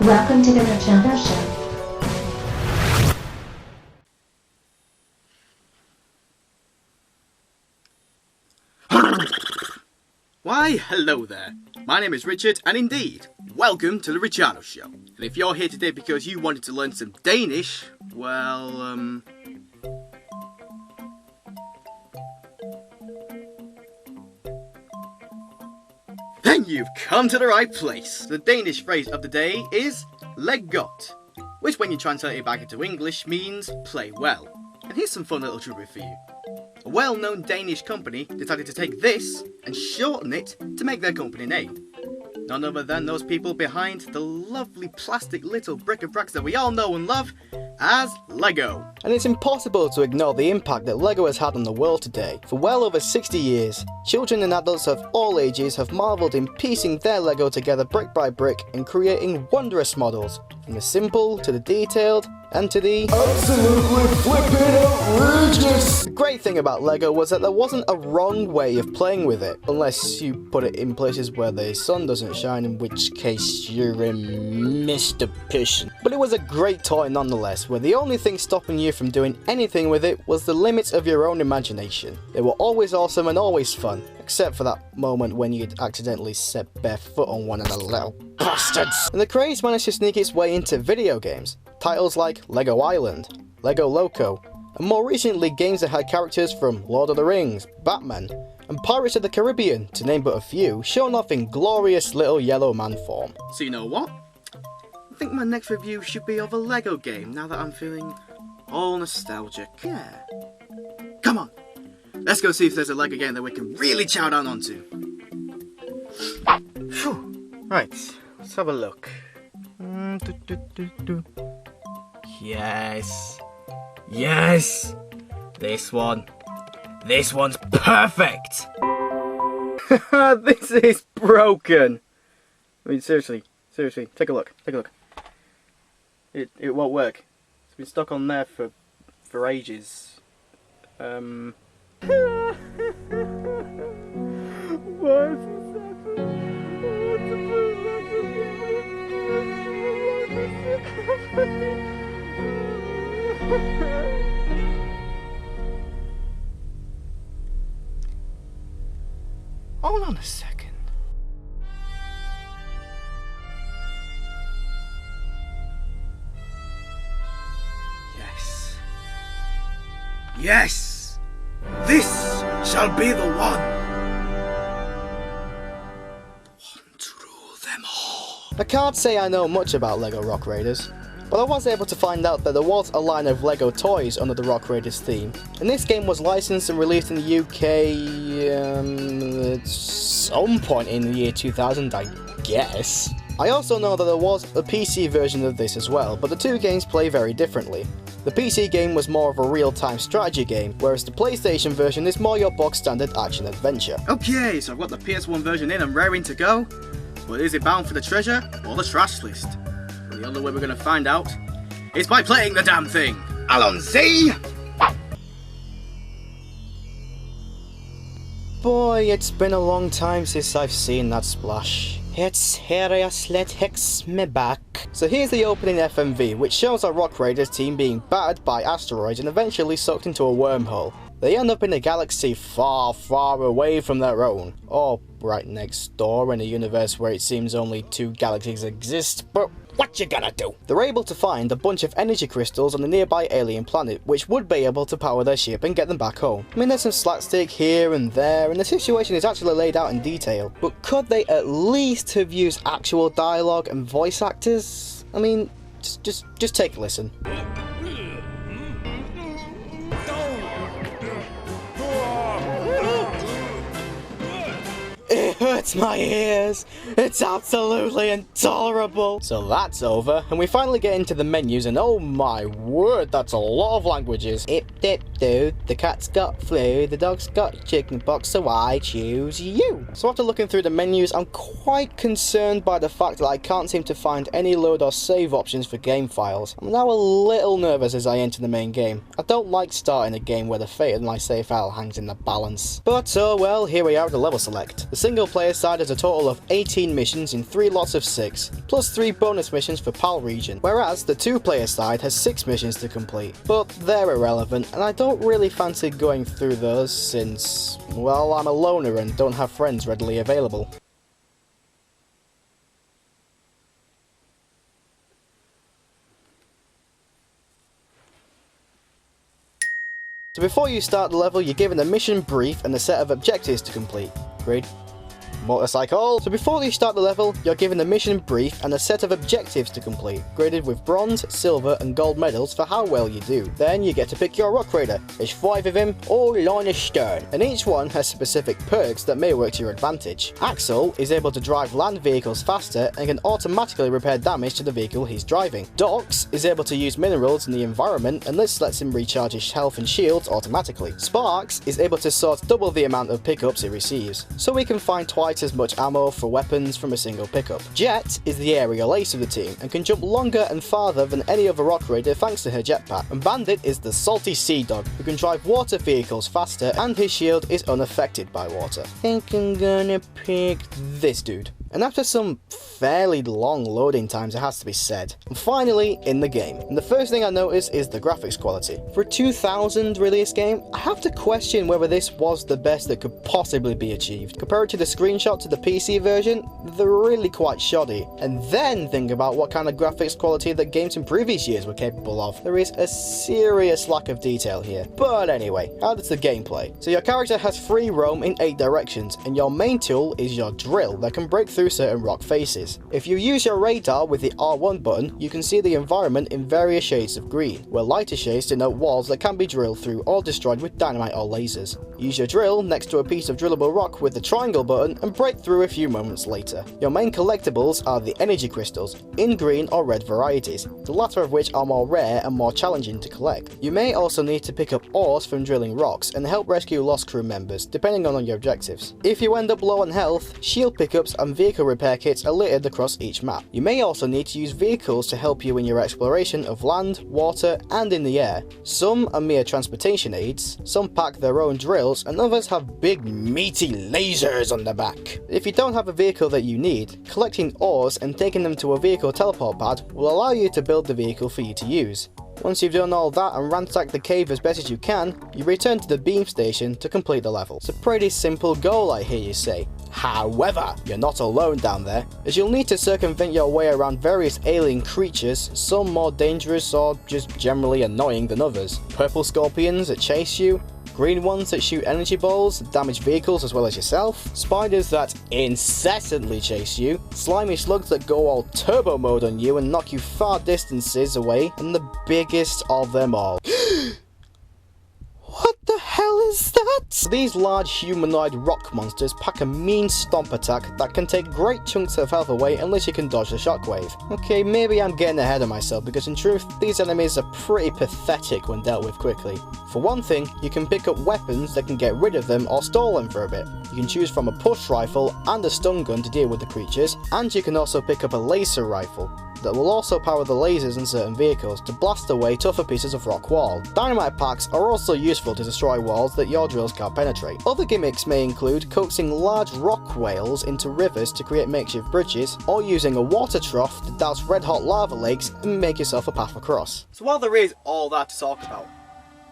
Welcome to the TheRichaadoShow. Why, hello there. My name is Richard, and indeed, welcome to The TheRichaadoShow. And if you're here today because you wanted to learn some Danish, well, then you've come to the right place. The Danish phrase of the day is "leg godt," which when you translate it back into English means play well. And here's some fun little trivia for you. A well-known Danish company decided to take this and shorten it to make their company name. None other than those people behind the lovely plastic little bric-a-bracs that we all know and love as Lego. And it's impossible to ignore the impact that Lego has had on the world today. For well over 60 years, children and adults of all ages have marvelled in piecing their Lego together brick by brick and creating wondrous models, from the simple to the detailed and to the absolutely flippin' outrageous! The great thing about Lego was that there wasn't a wrong way of playing with it, unless you put it in places where the sun doesn't shine, in which case you're a Mr. Person. But it was a great toy nonetheless, where the only thing stopping you from doing anything with it was the limits of your own imagination. They were always awesome and always fun, except for that moment when you'd accidentally set bare foot on one of the little bastards. And the craze managed to sneak its way into video games. Titles like Lego Island, Lego Loco, and more recently games that had characters from Lord of the Rings, Batman, and Pirates of the Caribbean, to name but a few, shown off in glorious little yellow man form. So you know what? I think my next review should be of a Lego game now that I'm feeling all nostalgic. Yeah. Come on, let's go see if there's a Lego game that we can really chow down onto. Phew. Right, let's have a look. Yes. Yes! This one's perfect! This is broken! I mean, seriously, take a look. It won't work. It's been stuck on there for ages. Hold on a second. Yes. Yes! This shall be the one! To rule them all. I can't say I know much about Lego Rock Raiders, but I was able to find out that there was a line of Lego toys under the Rock Raiders theme, and this game was licensed and released in the UK at some point in the year 2000, I guess. I also know that there was a PC version of this as well, but the two games play very differently. The PC game was more of a real-time strategy game, whereas the PlayStation version is more your box standard action adventure. Okay, so I've got the PS1 version in and raring to go, but is it bound for the treasure or the trash list? The only way we're going to find out is by playing the damn thing. Allons-y! Boy, it's been a long time since I've seen that splash. It's seriously takes me back. So here's the opening FMV, which shows our Rock Raiders team being battered by asteroids and eventually sucked into a wormhole. They end up in a galaxy far, far away from their own, or right next door in a universe where it seems only two galaxies exist, but what you gonna do? They're able to find a bunch of energy crystals on a nearby alien planet, which would be able to power their ship and get them back home. I mean, there's some slapstick here and there, and the situation is actually laid out in detail, but could they at least have used actual dialogue and voice actors? I mean, just take a listen. It hurts my ears. It's absolutely intolerable. So that's over, and we finally get into the menus, and oh my word, that's a lot of languages. Ip dip doo, the cat's got flu, the dog's got chicken pox, so I choose you. So after looking through the menus, I'm quite concerned by the fact that I can't seem to find any load or save options for game files. I'm now a little nervous as I enter the main game. I don't like starting a game where the fate of my save file hangs in the balance. But oh well, here we are at the level select. The single player side has a total of 18 missions in 3 lots of 6, plus 3 bonus missions for PAL region, whereas the 2-player side has 6 missions to complete, but they're irrelevant and I don't really fancy going through those since, well, I'm a loner and don't have friends readily available. So before you start the level, you're given a mission brief and a set of objectives to complete. Agreed? Motorcycle. So before you start the level, you're given a mission brief and a set of objectives to complete, graded with bronze, silver and gold medals for how well you do. Then you get to pick your rock raider. There's 5 of them, all line of stone, and each one has specific perks that may work to your advantage. Axel is able to drive land vehicles faster and can automatically repair damage to the vehicle he's driving. Dox is able to use minerals in the environment and this lets him recharge his health and shields automatically. Sparks is able to sort double the amount of pickups he receives, so he can find twice as much ammo for weapons from a single pickup. Jet is the aerial ace of the team and can jump longer and farther than any other rock raider thanks to her jetpack. And Bandit is the salty sea dog who can drive water vehicles faster and his shield is unaffected by water. I think I'm gonna pick this dude. And after some fairly long loading times, it has to be said, I'm finally in the game. And the first thing I notice is the graphics quality. For a 2000 release game, I have to question whether this was the best that could possibly be achieved. Compared to the screenshot to the PC version, they're really quite shoddy. And then think about what kind of graphics quality that games in previous years were capable of. There is a serious lack of detail here. But anyway, how does the game play? So your character has free roam in 8 directions, and your main tool is your drill that can break through certain rock faces. If you use your radar with the R1 button, you can see the environment in various shades of green, where lighter shades denote walls that can be drilled through or destroyed with dynamite or lasers. Use your drill next to a piece of drillable rock with the triangle button and break through a few moments later. Your main collectibles are the energy crystals, in green or red varieties, the latter of which are more rare and more challenging to collect. You may also need to pick up ores from drilling rocks and help rescue lost crew members, depending on your objectives. If you end up low on health, shield pickups and vehicle repair kits are littered across each map. You may also need to use vehicles to help you in your exploration of land, water and in the air. Some are mere transportation aids, some pack their own drills and others have big meaty lasers on the back. If you don't have a vehicle that you need, collecting ores and taking them to a vehicle teleport pad will allow you to build the vehicle for you to use. Once you've done all that and ransacked the cave as best as you can, you return to the beam station to complete the level. It's a pretty simple goal, I hear you say. However, you're not alone down there, as you'll need to circumvent your way around various alien creatures, some more dangerous or just generally annoying than others. Purple scorpions that chase you, green ones that shoot energy balls, damage vehicles as well as yourself, spiders that incessantly chase you, slimy slugs that go all turbo mode on you and knock you far distances away, and the biggest of them all. What the hell is that? These large humanoid rock monsters pack a mean stomp attack that can take great chunks of health away unless you can dodge the shockwave. Okay, maybe I'm getting ahead of myself because in truth, these enemies are pretty pathetic when dealt with quickly. For one thing, you can pick up weapons that can get rid of them or stall them for a bit. You can choose from a push rifle and a stun gun to deal with the creatures, and you can also pick up a laser rifle that will also power the lasers in certain vehicles to blast away tougher pieces of rock wall. Dynamite packs are also useful to destroy walls that your drills can't penetrate. Other gimmicks may include coaxing large rock whales into rivers to create makeshift bridges, or using a water trough to douse red hot lava lakes and make yourself a path across. So while there is all that to talk about,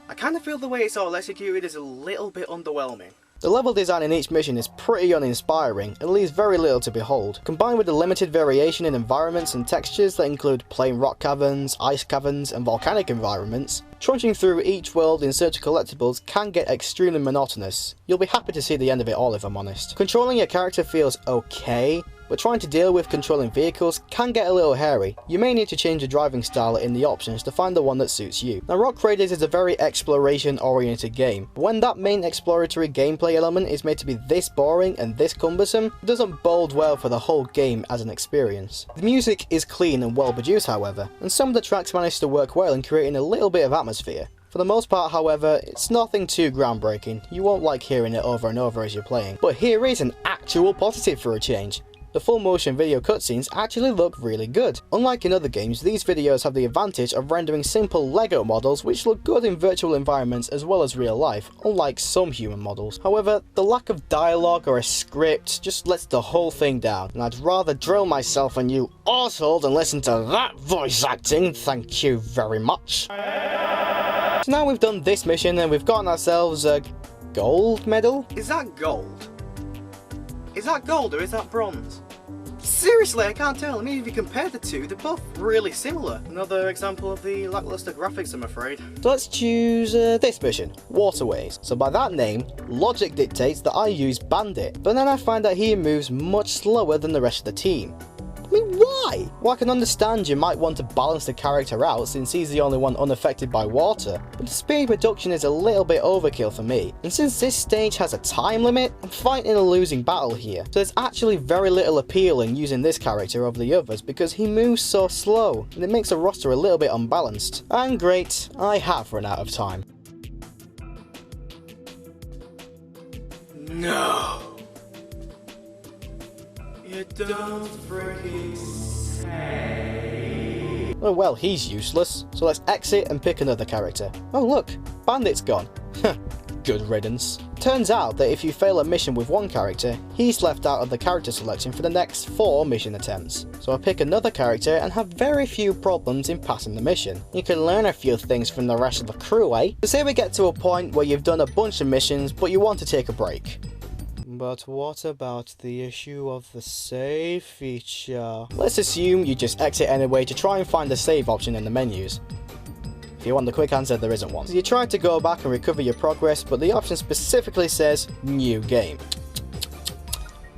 I kind of feel the way it's all executed is a little bit underwhelming. The level design in each mission is pretty uninspiring and leaves very little to behold, combined with the limited variation in environments and textures that include plain rock caverns, ice caverns and volcanic environments. Trudging through each world in search of collectibles can get extremely monotonous. You'll be happy to see the end of it all if I'm honest. Controlling your character feels okay, but trying to deal with controlling vehicles can get a little hairy. You may need to change your driving style in the options to find the one that suits you. Now Rock Raiders is a very exploration oriented game, but when that main exploratory gameplay element is made to be this boring and this cumbersome, it doesn't bode well for the whole game as an experience. The music is clean and well produced however, and some of the tracks manage to work well in creating a little bit of atmosphere. For the most part, however, it's nothing too groundbreaking. You won't like hearing it over and over as you're playing. But here is an actual positive for a change. The full motion video cutscenes actually look really good. Unlike in other games, these videos have the advantage of rendering simple LEGO models which look good in virtual environments as well as real life, unlike some human models. However, the lack of dialogue or a script just lets the whole thing down, and I'd rather drill myself a new arsehole than listen to that voice acting, thank you very much. So now we've done this mission and we've gotten ourselves a gold medal? Is that gold? Is that gold or is that bronze? Seriously, I can't tell. I mean, if you compare the two, they're both really similar. Another example of the lackluster graphics, I'm afraid. So let's choose this mission, Waterways. So by that name, logic dictates that I use Bandit, but then I find that he moves much slower than the rest of the team. I mean, why? Well, I can understand you might want to balance the character out since he's the only one unaffected by water, but the speed reduction is a little bit overkill for me. And since this stage has a time limit, I'm fighting a losing battle here. So there's actually very little appeal in using this character over the others because he moves so slow, and it makes the roster a little bit unbalanced. And great, I have run out of time. No. You don't freaking say. Oh well, he's useless, so let's exit and pick another character. Oh look, Bandit's gone. Good riddance. Turns out that if you fail a mission with one character, he's left out of the character selection for the next 4 mission attempts. So I pick another character and have very few problems in passing the mission. You can learn a few things from the rest of the crew, eh? So say we get to a point where you've done a bunch of missions but you want to take a break. But what about the issue of the save feature? Let's assume you just exit anyway to try and find the save option in the menus. If you want the quick answer, there isn't one. So you try to go back and recover your progress, but the option specifically says New Game.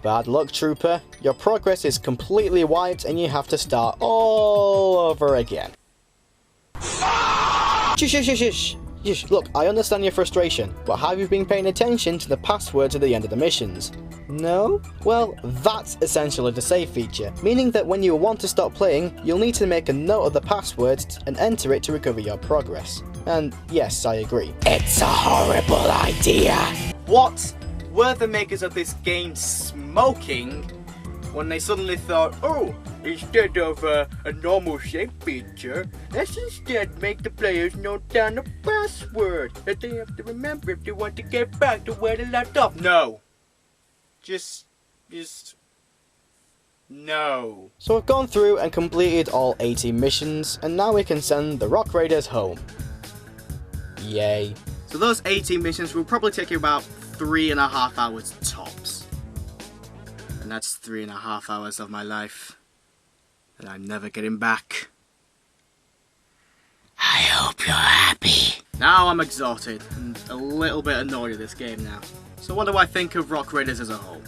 Bad luck, trooper. Your progress is completely wiped and you have to start all over again. Shush, shush, shush, shush. Look, I understand your frustration, but have you been paying attention to the passwords at the end of the missions? No? Well, that's essentially the save feature, meaning that when you want to stop playing, you'll need to make a note of the passwords and enter it to recover your progress. And yes, I agree. It's a horrible idea! What were the makers of this game smoking when they suddenly thought, oh, instead of a normal save feature, let's instead make the players note down a password that they have to remember if they want to get back to where they left off. No. Just no. So we've gone through and completed all 18 missions, and now we can send the Rock Raiders home. Yay. So those 18 missions will probably take you about 3.5 hours tops. And that's 3.5 hours of my life that I'm never getting back. I hope you're happy. Now I'm exhausted and a little bit annoyed at this game now. So what do I think of Rock Raiders as a whole?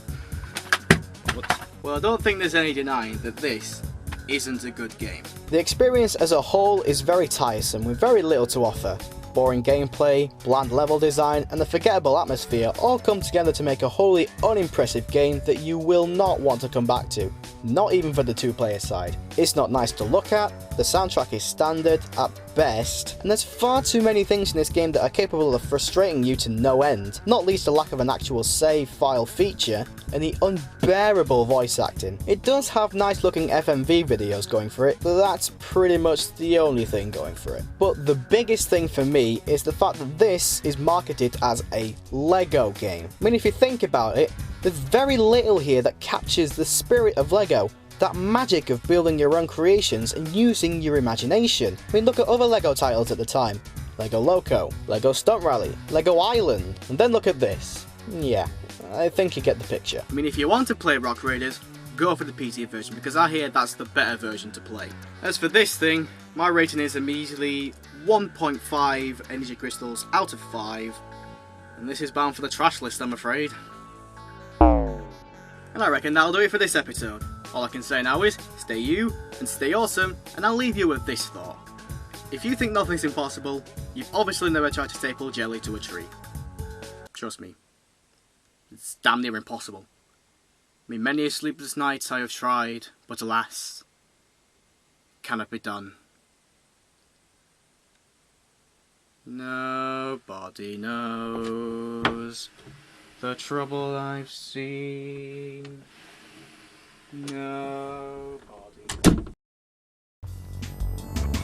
Well, I don't think there's any denying that this isn't a good game. The experience as a whole is very tiresome with very little to offer. Boring gameplay, bland level design, and the forgettable atmosphere all come together to make a wholly unimpressive game that you will not want to come back to, not even for the 2-player side. It's not nice to look at, the soundtrack is standard at best, and there's far too many things in this game that are capable of frustrating you to no end, not least the lack of an actual save file feature, and the unbearable voice acting. It does have nice looking FMV videos going for it, but that's pretty much the only thing going for it. But the biggest thing for me is the fact that this is marketed as a LEGO game. I mean, if you think about it, there's very little here that captures the spirit of LEGO. That magic of building your own creations and using your imagination. I mean, look at other LEGO titles at the time. LEGO Loco, LEGO Stunt Rally, LEGO Island, and then look at this. Yeah, I think you get the picture. I mean, if you want to play Rock Raiders, go for the PC version, because I hear that's the better version to play. As for this thing, my rating is a measly 1.5 energy crystals out of 5, and this is bound for the trash list, I'm afraid. And I reckon that'll do it for this episode. All I can say now is, stay you, and stay awesome, and I'll leave you with this thought. If you think nothing's impossible, you've obviously never tried to staple jelly to a tree. Trust me, it's damn near impossible. I mean, many a sleepless nights I have tried, but alas, cannot be done. Nobody knows the trouble I've seen. Nobody.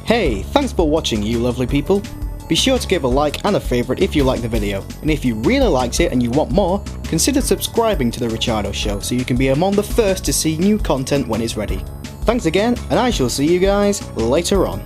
Hey, thanks for watching, you lovely people. Be sure to give a like and a favourite if you like the video, and if you really liked it and you want more, consider subscribing to The Richaado Show so you can be among the first to see new content when it's ready. Thanks again, and I shall see you guys later on.